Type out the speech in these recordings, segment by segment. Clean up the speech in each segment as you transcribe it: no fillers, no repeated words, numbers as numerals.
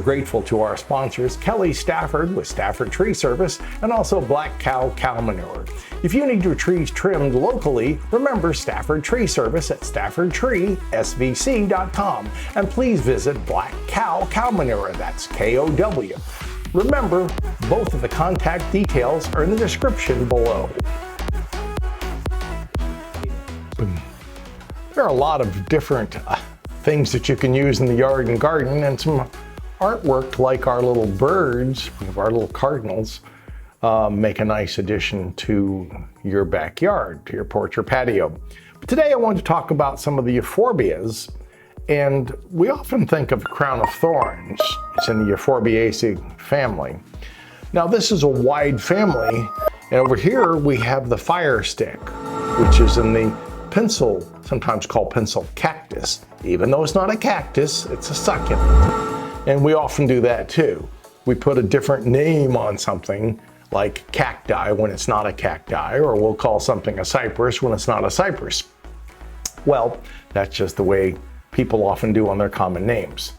grateful to our sponsors, Kelly Stafford with Stafford Tree Service, and also Black Cow Cow Manure. If you need your trees trimmed locally, remember Stafford Tree Service at staffordtreesvc.com. And please visit Black Cow Cow Manure, that's K-O-W. Remember, both of the contact details are in the description below. There are a lot of different things that you can use in the yard and garden, and some artwork like our little birds, our little cardinals, make a nice addition to your backyard, to your porch or patio. But today I want to talk about some of the euphorbias, and we often think of the crown of thorns. It's in the Euphorbiaceae family. Now this is a wide family, and over here we have the firestick, which is in the pencil, sometimes called pencil cactus. Even though it's not a cactus, it's a succulent. And we often do that too. We put a different name on something like cacti when it's not a cacti, or we'll call something a cypress when it's not a cypress. Well, that's just the way people often do on their common names.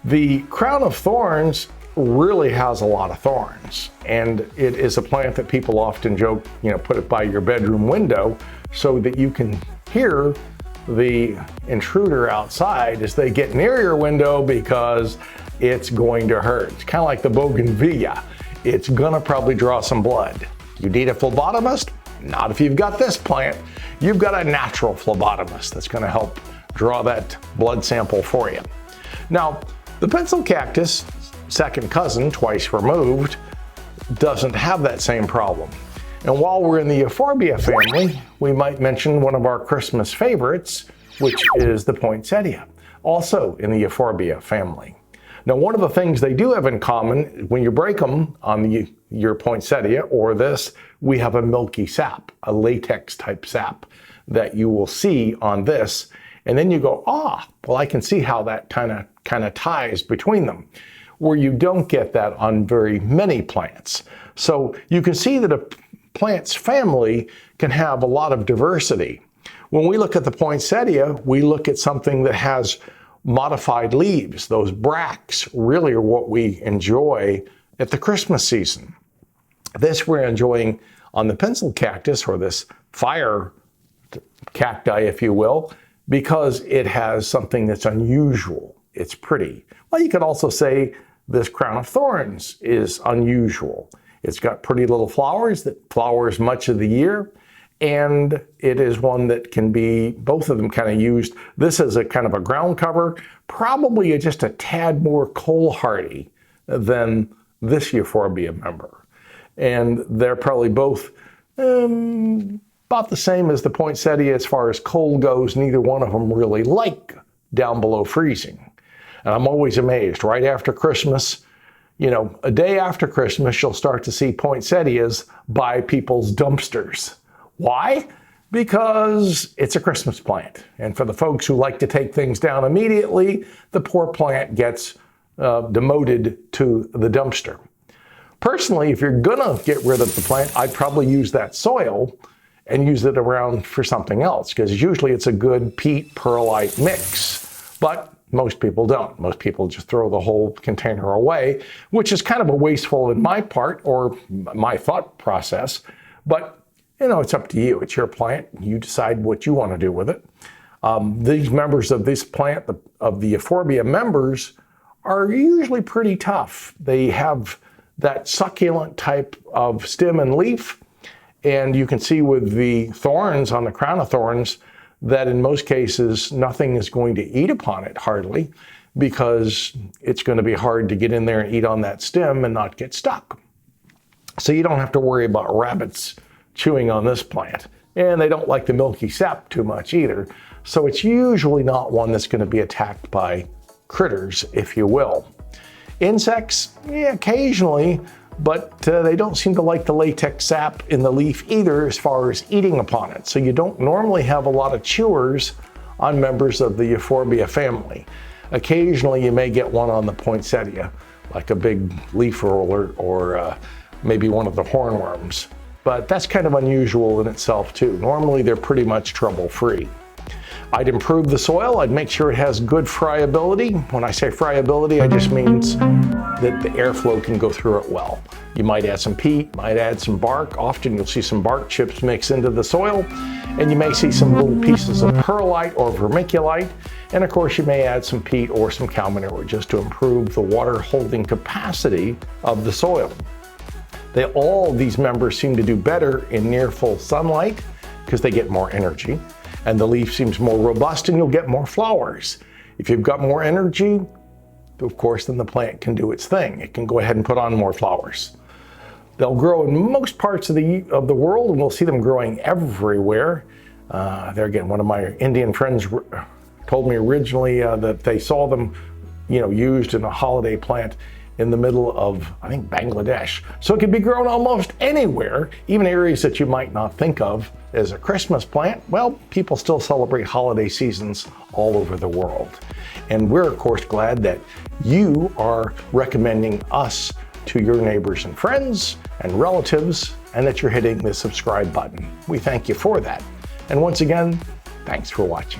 The crown of thorns really has a lot of thorns, and it is a plant that people often joke, put it by your bedroom window so that you can hear the intruder outside as they get near your window, because it's going to hurt. It's kind of like the bougainvillea. It's gonna probably draw some blood. You need a phlebotomist? Not if you've got this plant. You've got a natural phlebotomist that's gonna help draw that blood sample for you. Now, the pencil cactus, second cousin, twice removed, doesn't have that same problem. And while we're in the Euphorbia family, we might mention one of our Christmas favorites, which is the poinsettia, also in the Euphorbia family. Now, one of the things they do have in common, when you break them on your poinsettia or this, we have a milky sap, a latex type sap that you will see on this. And then you go, well, I can see how that kind of ties between them, where you don't get that on very many plants. So you can see that a plant's family can have a lot of diversity. When we look at the poinsettia, we look at something that has modified leaves. Those bracts really are what we enjoy at the Christmas season. This we're enjoying on the pencil cactus, or this fire cacti, if you will, because it has something that's unusual. It's pretty. Well, you could also say this crown of thorns is unusual. It's got pretty little flowers that flowers much of the year, and it is one that can be, both of them kind of used. This is a kind of a ground cover, probably just a tad more cold hardy than this Euphorbia member. And they're probably both about the same as the poinsettia as far as cold goes. Neither one of them really like down below freezing. And I'm always amazed, right after Christmas, a day after Christmas, you'll start to see poinsettias by people's dumpsters. Why? Because it's a Christmas plant. And for the folks who like to take things down immediately, the poor plant gets demoted to the dumpster. Personally, if you're gonna get rid of the plant, I'd probably use that soil and use it around for something else, because usually it's a good peat perlite mix. But most people don't. Most people just throw the whole container away, which is kind of a wasteful in my part, or my thought process. But it's up to you. It's your plant. You decide what you want to do with it. These members of this plant, of the Euphorbia members, are usually pretty tough. They have that succulent type of stem and leaf. And you can see with the thorns on the crown of thorns that in most cases, nothing is going to eat upon it hardly, because it's going to be hard to get in there and eat on that stem and not get stuck. So you don't have to worry about rabbits chewing on this plant. And they don't like the milky sap too much either. So it's usually not one that's going to be attacked by critters, if you will. Insects, occasionally, but they don't seem to like the latex sap in the leaf either as far as eating upon it. So you don't normally have a lot of chewers on members of the Euphorbia family. Occasionally you may get one on the poinsettia, like a big leaf roller, or maybe one of the hornworms. But that's kind of unusual in itself too. Normally they're pretty much trouble-free. I'd improve the soil. I'd make sure it has good friability. When I say friability, I just means that the airflow can go through it well. You might add some peat, might add some bark. Often you'll see some bark chips mixed into the soil, and you may see some little pieces of perlite or vermiculite. And of course, you may add some peat or some cow manure just to improve the water holding capacity of the soil. All these members seem to do better in near full sunlight because they get more energy, and the leaf seems more robust and you'll get more flowers. If you've got more energy, of course, then the plant can do its thing. It can go ahead and put on more flowers. They'll grow in most parts of the world, and we'll see them growing everywhere. There again, one of my Indian friends told me originally that they saw them, used in a holiday plant in the middle of, I think, Bangladesh. So it can be grown almost anywhere, even areas that you might not think of as a Christmas plant. Well, people still celebrate holiday seasons all over the world. And we're, of course, glad that you are recommending us to your neighbors and friends and relatives, and that you're hitting the subscribe button. We thank you for that. And once again, thanks for watching.